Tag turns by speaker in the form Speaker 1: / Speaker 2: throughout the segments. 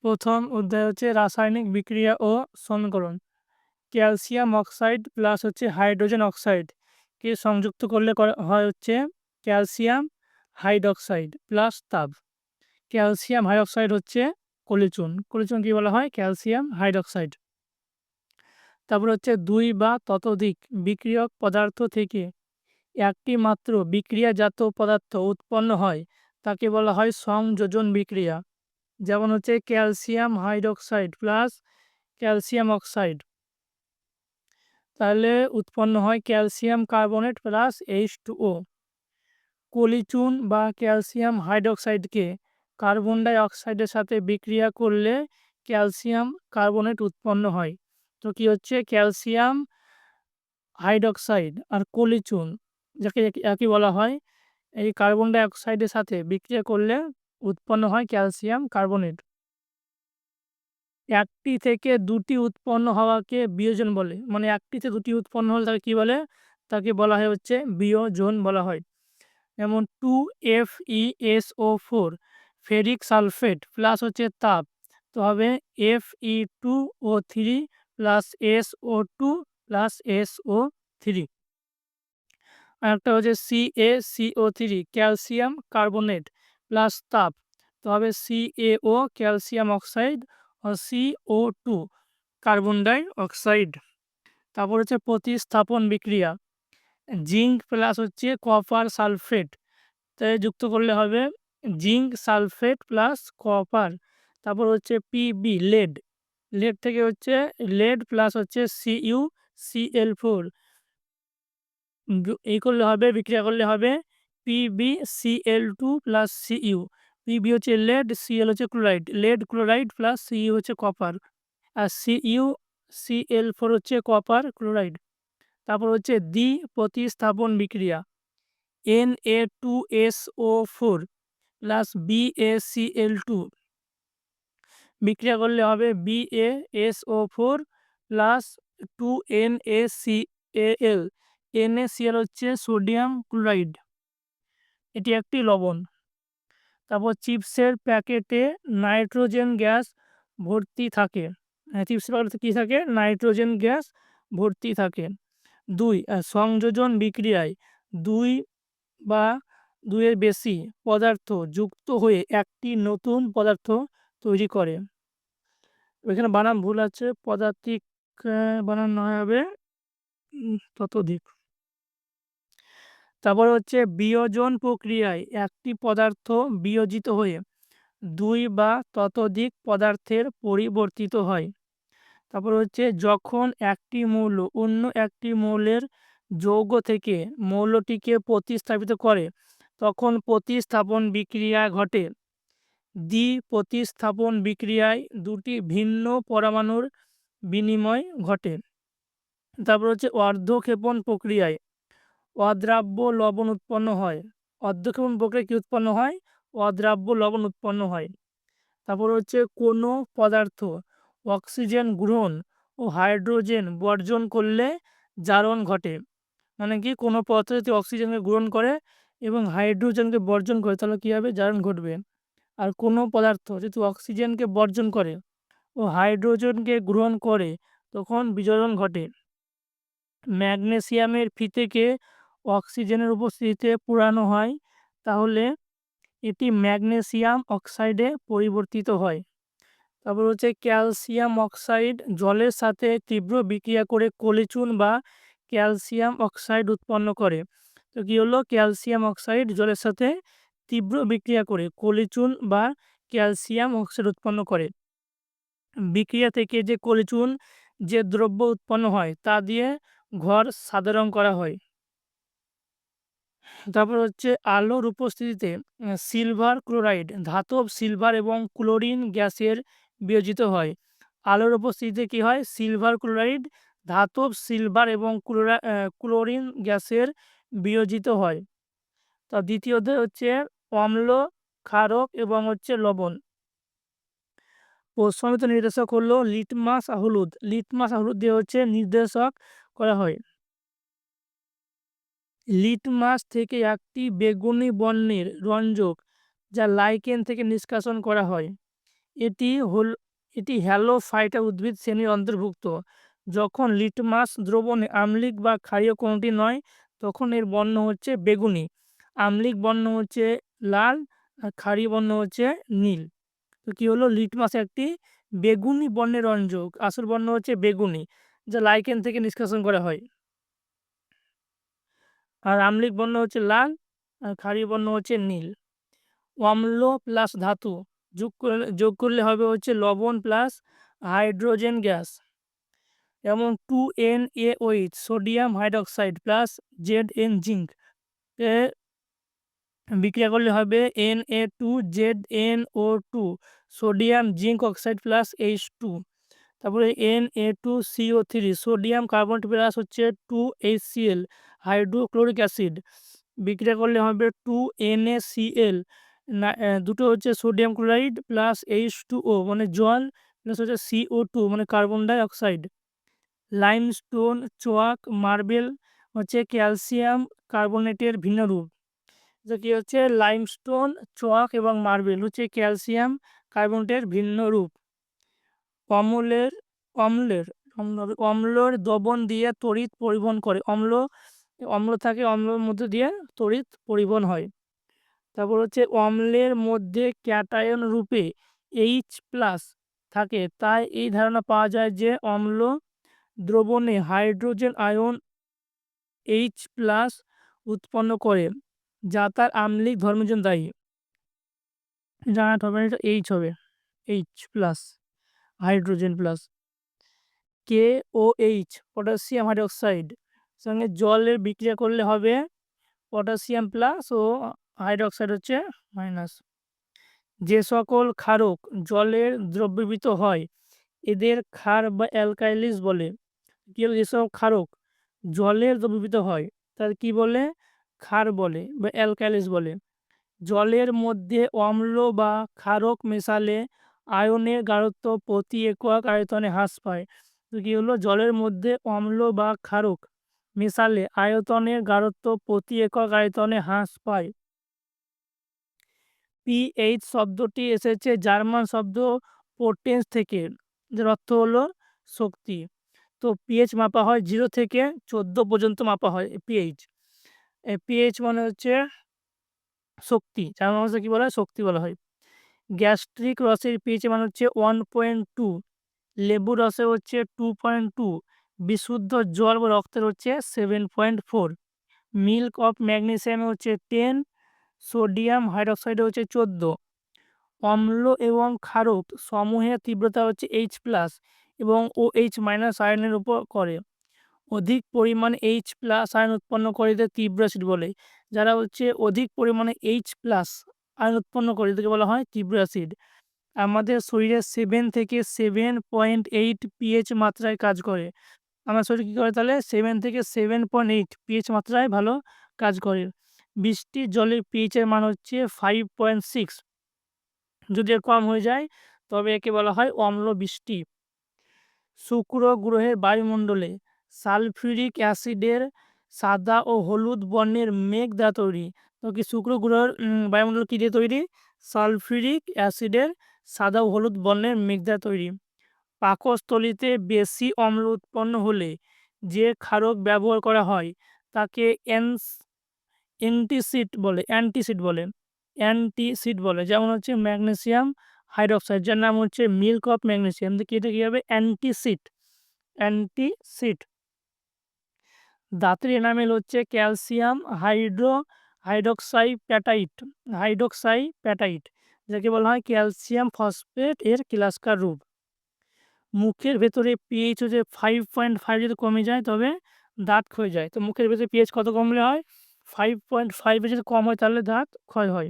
Speaker 1: প্রথম অধ্যায় হচ্ছে রাসায়নিক বিক্রিয়া ও সমীকরণ। ক্যালসিয়াম অক্সাইড প্লাস হচ্ছে হাইড্রোজেন অক্সাইড কে সংযুক্ত করলে হয় হচ্ছে ক্যালসিয়াম হাইড্রক্সাইড প্লাস তাপ। ক্যালসিয়াম হাইড্রক্সাইড হচ্ছে কলিচুন। কলিচুন কি বলা হয়? Calcium hydroxide. তারপর হচ্ছে দুই বা ততোধিক বিক্রিয়ক পদার্থ থেকে একটি মাত্র বিক্রিয়াজাত পদার্থ উৎপন্ন হয় তাকে বলা হয় সংযোজন বিক্রিয়া। যেমন হচ্ছে calcium hydroxide plus calcium oxide, তাহলে উৎপন্ন হয় ক্যালসিয়াম কার্বনেট প্লাস H2O। কলিচুন বা ক্যালসিয়াম হাইড্রক্সাইডকে কার্বন ডাই অক্সাইডের সাথে বিক্রিয়া করলে ক্যালসিয়াম কার্বনেট উৎপন্ন হয়। তো কি হচ্ছে ক্যালসিয়াম হাইড্রক্সাইড আর কলিচুন, যাকে একই বলা হয়, এই কার্বন ডাই অক্সাইডের সাথে বিক্রিয়া করলে উৎপন্ন হয় ক্যালসিয়াম কার্বনেট। একটি থেকে দুটি উৎপন্ন হওয়াকে বিয়োজন বলে। মানে একটি থেকে দুটি উৎপন্ন হলে তাকে কী বলে? তাকে বলা হয় হচ্ছে বিয়োজন বলা হয়। যেমন 2FeSO4 ফেরিক সালফেট প্লাস হচ্ছে তাপ, তো হবে Fe2O3 plus SO2 plus SO3। আরেকটা হচ্ছে CaCO3 ক্যালসিয়াম কার্বনেট প্লাস তাপ, তো হবে CaO ক্যালসিয়াম অক্সাইড ও CO2 কার্বন ডাই অক্সাইড। তারপর হচ্ছে প্রতিস্থাপন বিক্রিয়া। জিঙ্ক প্লাস হচ্ছে কপার সালফেট, তাই যুক্ত করলে হবে জিঙ্ক সালফেট প্লাস কপার। তারপর হচ্ছে পিবি লেড, লেড থেকে হচ্ছে লেড প্লাস হচ্ছে CuCl4, এই করলে হবে বিক্রিয়া করলে হবে PbCl2 প্লাস Cu। পিবি হচ্ছে লেড, Cl হচ্ছে chloride, lead chloride plus Cu হচ্ছে কপার, আর CuCl4 হচ্ছে কপার ক্লোরাইড। তারপর হচ্ছে দ্বি প্রতিস্থাপন বিক্রিয়া। Na2SO4 প্লাস BaCl2 বিক্রিয়া করলে হবে BaSO4 প্লাস 2NaCl। NaCl হচ্ছে সোডিয়াম ক্লোরাইড, এটি একটি লবণ। তারপর চিপসের প্যাকেটে নাইট্রোজেন গ্যাস ভর্তি থাকে। চিপসের প্যাকেটে কী থাকে? নাইট্রোজেন গ্যাস ভর্তি থাকে। সংযোজন বিক্রিয়ায় দুই বা দুইয়ের বেশি পদার্থ যুক্ত হয়ে একটি নতুন পদার্থ তৈরি করে। এখানে বানান ভুল আছে, পদার্থিক বানান নয় হবে ততোধিক। তারপর হচ্ছে বিয়োজন প্রক্রিয়ায় একটি পদার্থ বিয়োজিত হয়ে দুই বা ততোধিক পদার্থের পরিবর্তিত হয়। তারপর হচ্ছে যখন একটি মৌল অন্য একটি মৌলের যৌগ থেকে মৌলটিকে প্রতিস্থাপিত করে তখন প্রতিস্থাপন বিক্রিয়া ঘটে। দ্বি-প্রতিস্থাপন বিক্রিয়ায় দুটি ভিন্ন পরমাণুর বিনিময় ঘটে। তারপর হচ্ছে অর্ধক্ষেপণ প্রক্রিয়ায় অদ্রাব্য লবণ উৎপন্ন হয়। অর্ধক্ষেপণ প্রক্রিয়ায় কী উৎপন্ন হয়? অদ্রাব্য লবণ উৎপন্ন হয়। তারপর হচ্ছে কোনো পদার্থ অক্সিজেন গ্রহণ ও হাইড্রোজেন বর্জন করলে জারণ ঘটে। মানে কি, কোনো পদার্থ যদি অক্সিজেনকে গ্রহণ করে এবং হাইড্রোজেনকে বর্জন করে তাহলে কী হবে? জারণ ঘটবে। আর কোনো পদার্থ যদি অক্সিজেনকে বর্জন করে ও হাইড্রোজেনকে গ্রহণ করে তখন বিজারণ ঘটে। ম্যাগনেসিয়ামের ফিতেকে অক্সিজেনের উপস্থিতিতে পোড়ানো হয়, তাহলে এটি ম্যাগনেসিয়াম অক্সাইডে পরিবর্তিত হয়। তারপর হচ্ছে ক্যালসিয়াম অক্সাইড জলের সাথে তীব্র বিক্রিয়া করে কলিচুন বা ক্যালসিয়াম অক্সাইড উৎপন্ন করে। তো কী হলো? ক্যালসিয়াম অক্সাইড জলের সাথে তীব্র বিক্রিয়া করে কলিচুন বা ক্যালসিয়াম অক্সাইড উৎপন্ন করে। বিক্রিয়া থেকে যে কলিচুন যে দ্রব্য উৎপন্ন হয় তা দিয়ে ঘর সাদা রং করা হয়। তারপর হচ্ছে আলোর উপস্থিতিতে সিলভার ক্লোরাইড ধাতব সিলভার এবং ক্লোরিন গ্যাসের বিয়োজিত হয়। আলোর উপস্থিতিতে কী হয়? সিলভার ক্লোরাইড ধাতব সিলভার এবং ক্লোরিন গ্যাসের বিয়োজিত হয়। তা দ্বিতীয়তে হচ্ছে অম্ল, ক্ষারক এবং হচ্ছে লবণ। প্রস্তাবিত নির্দেশক হলো লিটমাস হলুদ। লিটমাস হলুদ দিয়ে হচ্ছে নির্দেশক করা হয়। লিটমাস থেকে একটি বেগুনি বর্ণের রঞ্জক যা লাইকেন থেকে নিষ্কাশন করা হয়। এটি হল এটি হ্যালোফাইটা উদ্ভিদ শ্রেণীর অন্তর্ভুক্ত। যখন লিটমাস দ্রবণে আম্লিক বা ক্ষারীয় কোনটি নয়, তখন এর বর্ণ হচ্ছে বেগুনি। আম্লিক বর্ণ হচ্ছে লাল, আর ক্ষারীয় বর্ণ হচ্ছে নীল। তো কী হলো, লিটমাস একটি বেগুনি বর্ণের রঞ্জক, আসল বর্ণ হচ্ছে বেগুনি, যা লাইকেন থেকে নিষ্কাশন করা হয়। আর আম্লিক বর্ণ হচ্ছে লাল, আর ক্ষারীয় বর্ণ হচ্ছে নীল। অম্ল প্লাস ধাতু যোগ করলে হবে হচ্ছে লবণ প্লাস হাইড্রোজেন গ্যাস। যেমন 2NaOH sodium hydroxide plus Zn zinc এ বিক্রিয়া করলে হবে Na2ZnO2 sodium zinc oxide plus H2। তারপরে Na2CO3 সোডিয়াম কার্বনেট প্লাস হচ্ছে 2HCl হাইড্রোক্লোরিক অ্যাসিড বিক্রিয়া করলে হবে 2NaCl দুটো হচ্ছে সোডিয়াম ক্লোরাইড প্লাস H2O মানে জল প্লাস হচ্ছে CO2 মানে carbon die oxide. Limestone, চোয়াক, marble হচ্ছে ক্যালসিয়াম কার্বনেটের ভিন্ন রূপ। যে কী হচ্ছে, লাইমস্টোন, চোয়াক এবং মার্বেল হচ্ছে ক্যালসিয়াম কার্বনেটের ভিন্ন রূপ। অম্লের অম্লের অম্লর দ্রবণ দিয়ে তড়িৎ পরিবহন করে। অম্ল থাকে, অম্লের মধ্যে দিয়ে তড়িৎ পরিবহন হয়। তারপর হচ্ছে অম্লের মধ্যে ক্যাটায়ন রূপে H+ থাকে, তাই এই ধারণা পাওয়া যায় যে অম্ল দ্রবণে হাইড্রোজেন আয়ন H+ উৎপন্ন করে, যা তার আম্লিক ধর্মের জন্য দায়ী। জানা হবে না, এটা H হবে, H+ hydrogen plus. KOH potassium hydroxide সঙ্গে জলের বিক্রিয়া করলে হবে পটাশিয়াম প্লাস ও হাইড্রক্সাইড হচ্ছে মাইনাস। যে সকল ক্ষারক জলের দ্রবীভূত হয়, এদের ক্ষার বা অ্যালকাইলিস বলে। কি হলো, যেসব ক্ষারক জলের দ্রবীভূত হয় তার কি বলে, ক্ষার বলে বা অ্যালকাইলিস বলে। জলের মধ্যে অম্ল বা ক্ষারক মেশালে আয়নের গাঢ়ত্ব প্রতি একক আয়তনে হ্রাস পায়। তো কী হলো, জলের মধ্যে অম্ল বা ক্ষারক মেশালে আয়তনের গাঢ়ত্ব প্রতি একক আয়তনে হ্রাস পায়। পিএইচ শব্দটি এসেছে জার্মান শব্দ পোটেন্স থেকে, যার অর্থ হলো শক্তি। তো পিএইচ মাপা হয় 0 থেকে 14 পর্যন্ত মাপা হয় পিএইচ। পিএইচ মানে হচ্ছে শক্তি, জার্মান ভাষায় কী বলা হয়, শক্তি বলা হয়। গ্যাস্ট্রিক রসের পিএইচ মান হচ্ছে 1.2, লেবু রসে হচ্ছে 2.2, বিশুদ্ধ জল বা রক্তের হচ্ছে 7.4, মিল্ক অফ ম্যাগনেসিয়ামে হচ্ছে 10, সোডিয়াম হাইড্রক্সাইডে হচ্ছে 14। অম্ল এবং ক্ষারক সমূহের তীব্রতা হচ্ছে H+ এবং OH- আয়নের উপর করে। অধিক পরিমাণে H+ আয়ন উৎপন্ন করে এদের তীব্র অ্যাসিড বলে। যারা হচ্ছে অধিক পরিমাণে H+ আয়ন উৎপন্ন করে এদেরকে বলা হয় তীব্র অ্যাসিড। আমাদের শরীরে 7 থেকে 7.8 পিএইচ মাত্রায় কাজ করে। আমার শরীর কী করে তাহলে 7 থেকে 7.8 পিএইচ মাত্রায় ভালো কাজ করে। বৃষ্টির জলের পিএইচের মান হচ্ছে 5.6, যদি এর কম হয়ে যায় তবে একে বলা হয় অম্ল বৃষ্টি। শুক্র গ্রহের বায়ুমণ্ডলে সালফিউরিক অ্যাসিডের সাদা ও হলুদ বর্ণের মেঘ দ্বারা তৈরি। তো কি শুক্র গ্রহের বায়ুমণ্ডল কী দিয়ে তৈরি, সালফিউরিক অ্যাসিডের সাদা ও হলুদ বর্ণের মেঘ দ্বারা তৈরি। পাকস্থলীতে বেশি অম্ল উৎপন্ন হলে যে ক্ষারক ব্যবহার করা হয় তাকে অ্যান্টিসিড বলে। যেমন হচ্ছে ম্যাগনেসিয়াম হাইড্রক্সাইড, যার নাম হচ্ছে মিল্ক অফ ম্যাগনেসিয়াম। এটা কী হবে, অ্যান্টিসিড। ধাতুর এনামেল হচ্ছে ক্যালসিয়াম হাইড্রক্সাইপ্যাটাইট, যাকে বলা হয় ক্যালসিয়াম ফসফেট এর ক্লাসিক্যাল রূপ। মুখের ভেতরে পিএইচ হচ্ছে 5.5, যদি কমে যায় তবে দাঁত ক্ষয় যায়। তো মুখের ভেতরে পিএইচ কত কমলে হয়, 5.5 যদি কম হয় তাহলে দাঁত ক্ষয় হয়।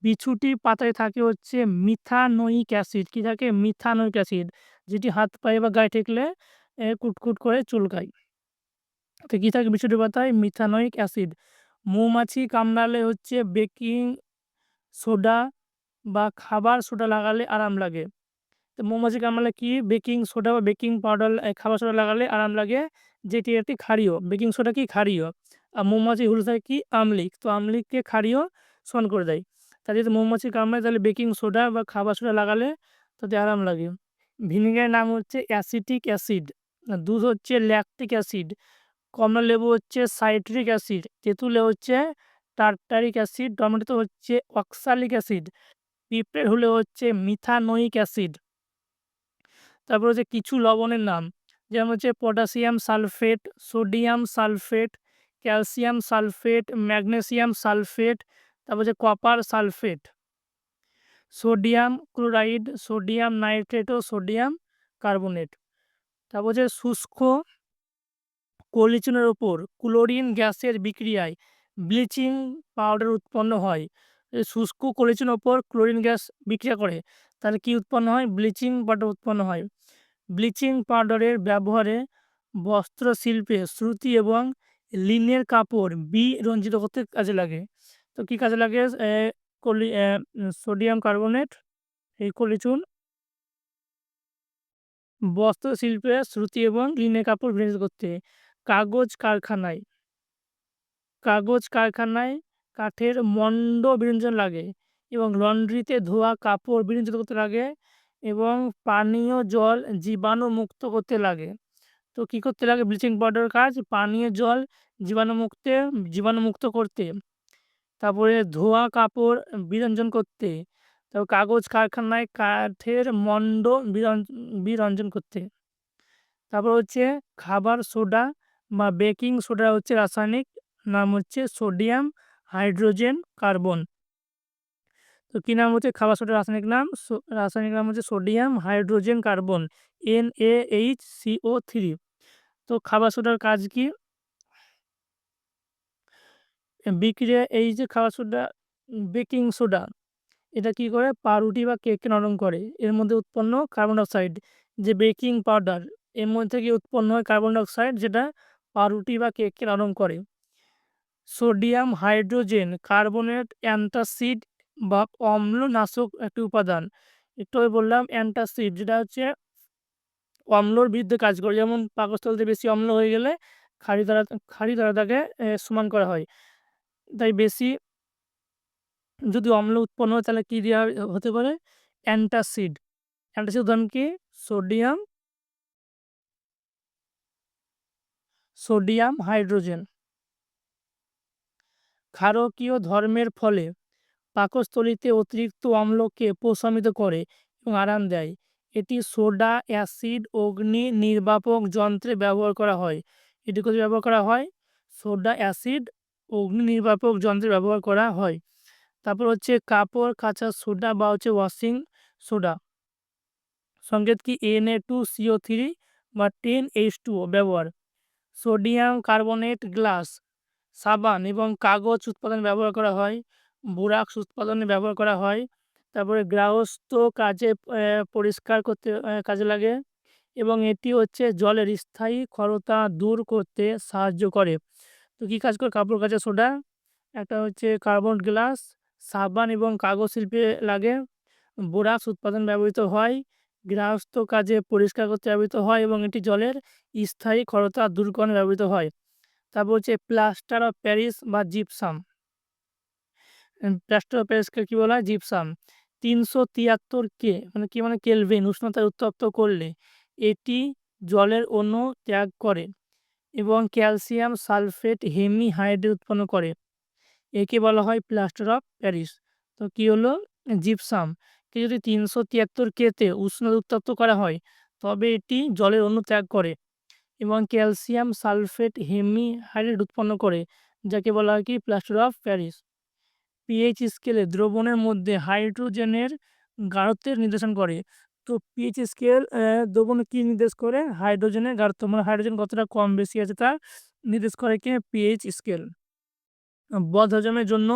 Speaker 1: বিছুটি পাতায় থাকে হচ্ছে মিথানোয়িক অ্যাসিড। কী থাকে, মিথানোয়িক অ্যাসিড, যেটি হাত পায়ে বা গায়ে ঠেকলে কুটকুট করে চুলকায়। তো কী থাকে বিছুটি পাতায়, মিথানোয়িক অ্যাসিড। মৌমাছি কামড়ালে হচ্ছে বেকিং সোডা বা খাবার সোডা লাগালে আরাম লাগে। তো মৌমাছি কামড়ালে কি বেকিং সোডা বা বেকিং পাউডার খাবার সোডা লাগালে আরাম লাগে, যেটি একটি ক্ষারীয়। বেকিং সোডা কি ক্ষারীয়, আর মৌমাছি হুল থাকে কি আম্লিক। তো আম্লিককে ক্ষারীয় শোষণ করে দেয়। তাই যদি মৌমাছি কামড়ায় তাহলে বেকিং সোডা বা খাবার সোডা লাগালে তাতে আরাম লাগে। ভিনেগারের নাম হচ্ছে অ্যাসিটিক অ্যাসিড, দুধ হচ্ছে ল্যাকটিক অ্যাসিড, কমলালেবু হচ্ছে সাইট্রিক অ্যাসিড, তেঁতুলে হচ্ছে টার্টারিক অ্যাসিড, টমেটোতে হচ্ছে অক্সালিক অ্যাসিড, পিঁপড়ের হলে হচ্ছে মিথানোয়িক অ্যাসিড। তারপর হচ্ছে কিছু লবণের নাম, যেমন হচ্ছে potassium sulphate, sodium sulphate, calcium sulphate, magnesium sulphate, তারপর হচ্ছে copper sulphate, sodium chloride, sodium nitrate ও সোডিয়াম কার্বনেট। তারপর হচ্ছে শুষ্ক কোলিচনের ওপর ক্লোরিন গ্যাসের বিক্রিয়ায় ব্লিচিং পাউডার উৎপন্ন হয়। এই শুষ্ক কোলিচনের ওপর ক্লোরিন গ্যাস বিক্রিয়া করে তাহলে কি উৎপন্ন হয়? ব্লিচিং পাউডার উৎপন্ন হয়। ব্লিচিং পাউডারের ব্যবহারে বস্ত্রশিল্পে সুতি এবং লিনের কাপড় রঞ্জিত করতে কাজে লাগে। তো কি কাজে লাগে? সোডিয়াম কার্বনেট, এই কলিচুন বস্ত্রশিল্পে সুতি এবং লিনের কাপড় বিরঞ্জিত করতে। কাগজ কারখানায় কাগজ কারখানায় কাঠের মণ্ড বিরঞ্জন লাগে এবং লন্ড্রিতে ধোয়া কাপড় বিরঞ্জিত করতে লাগে এবং পানীয় জল জীবাণুমুক্ত করতে লাগে। তো কী করতে লাগে ব্লিচিং পাউডারের কাজ? পানীয় জল জীবাণুমুক্ত করতে, তারপরে ধোয়া কাপড় বিরঞ্জন করতে, তারপর কাগজ কারখানায় কাঠের মণ্ড বিরঞ্জন করতে। তারপর হচ্ছে খাবার সোডা বা বেকিং সোডা হচ্ছে রাসায়নিক নাম হচ্ছে সোডিয়াম হাইড্রোজেন কার্বন। তো কী নাম হচ্ছে খাবার সোডার রাসায়নিক নাম? রাসায়নিক নাম হচ্ছে সোডিয়াম হাইড্রোজেন কার্বন, NaHCO3। তো খাবার সোডার কাজ কি? বিক্রিয়া এই যে খাবার সোডা, বেকিং সোডা, এটা কি করে? পাউরুটি বা কেককে নরম করে। এর মধ্যে উৎপন্ন কার্বন ডাইঅক্সাইড, যে বেকিং পাউডার, এর মধ্যে থেকে উৎপন্ন হয় কার্বন ডাইঅক্সাইড, যেটা পাউরুটি বা কেককে নরম করে। সোডিয়াম হাইড্রোজেন কার্বনেট অ্যান্টাসিড বা অম্লনাশক একটি উপাদান। একটু আগে বললাম অ্যান্টাসিড, যেটা হচ্ছে অম্লর বিরুদ্ধে কাজ করে। যেমন পাকস্থলীতে বেশি অম্ল হয়ে গেলে খাঁড়ি দ্বারা তাকে সমান করা হয়। তাই বেশি যদি অম্ল উৎপন্ন হয় তাহলে কী দেওয়া হতে পারে? অ্যান্টাসিড। অ্যান্টাসিড উদাহরণ কি? Sodium hydrogen. ক্ষারকীয় ধর্মের ফলে পাকস্থলীতে অতিরিক্ত অম্লকে প্রশমিত করে এবং আরাম দেয়। এটি সোডা অ্যাসিড অগ্নি নির্বাপক যন্ত্রে ব্যবহার করা হয়। এটি কোথায় ব্যবহার করা হয়? সোডা অ্যাসিড অগ্নি নির্বাপক যন্ত্রে ব্যবহার করা হয়। তারপর হচ্ছে কাপড় কাচার সোডা বা হচ্ছে ওয়াশিং সোডা, সংকেত কি? Na2CO3 বা 10H2O ব্যবহার। সোডিয়াম কার্বনেট গ্লাস, সাবান এবং কাগজ উৎপাদনে ব্যবহার করা হয়। বোরাক্স উৎপাদনে ব্যবহার করা হয়। তারপরে গৃহস্থ কাজে পরিষ্কার করতে কাজে লাগে এবং এটি হচ্ছে জলের স্থায়ী ক্ষারতা দূর করতে সাহায্য করে। তো কী কাজ করে কাপড় কাচা সোডা? একটা হচ্ছে কার্বন গ্লাস, সাবান এবং কাগজ শিল্পে লাগে। বোরাক্স উৎপাদন ব্যবহৃত হয়। গৃহস্থ কাজে পরিষ্কার করতে ব্যবহৃত হয় এবং এটি জলের স্থায়ী ক্ষারতা দূরীকরণে ব্যবহৃত হয়। তারপর হচ্ছে প্লাস্টার অফ প্যারিস বা জিপসাম। প্লাস্টার অফ প্যারিসকে কী বলা হয়? জিপসাম। 373 কে মানে কি মানে কেলভিন উষ্ণতায় উত্তপ্ত করলে এটি জলের অণু ত্যাগ করে এবং ক্যালসিয়াম সালফেট হেমিহাইড্রেট উৎপন্ন করে। একে বলা হয় প্লাস্টার অফ প্যারিস। তো কী হলো? জিপসাম কে যদি 373 কেতে উষ্ণতা উত্তপ্ত করা হয় তবে এটি জলের অণু ত্যাগ করে এবং ক্যালসিয়াম সালফেট হেমিহাইড্রেট উৎপন্ন করে, যাকে বলা হয় কি? Plaster of Paris. পিএইচ স্কেলে দ্রবণের মধ্যে হাইড্রোজেনের গাঢ়ত্বের নির্দেশন করে। তো পিএইচ স্কেল দ্রবণে কী নির্দেশ করে? হাইড্রোজেনের গাঢ়ত্ব, মানে হাইড্রোজেন কতটা কম বেশি আছে তা নির্দেশ করে কি? PH scale. বদহজমের জন্য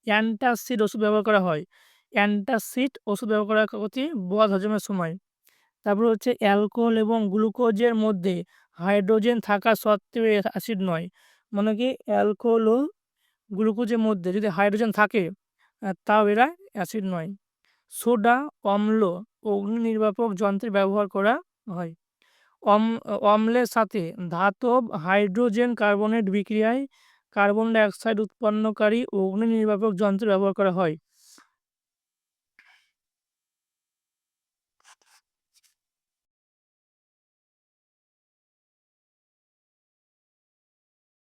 Speaker 1: অ্যান্টাসিড ওষুধ ব্যবহার করা হয়। অ্যান্টাসিড ওষুধ ব্যবহার করা হচ্ছে বদহজমের সময়। তারপর হচ্ছে অ্যালকোহল এবং গ্লুকোজের মধ্যে হাইড্রোজেন থাকা সত্ত্বেও অ্যাসিড নয়। মানে কি? অ্যালকোহল ও গ্লুকোজের মধ্যে যদি হাইড্রোজেন থাকে তাও এরা অ্যাসিড নয়। সোডা অম্ল অগ্নি নির্বাপক যন্ত্রে ব্যবহার করা হয়। অম্লের সাথে ধাতব হাইড্রোজেন কার্বনেট বিক্রিয়ায় কার্বন ডাইঅক্সাইড উৎপন্নকারী অগ্নি নির্বাপক যন্ত্র ব্যবহার করা হয়।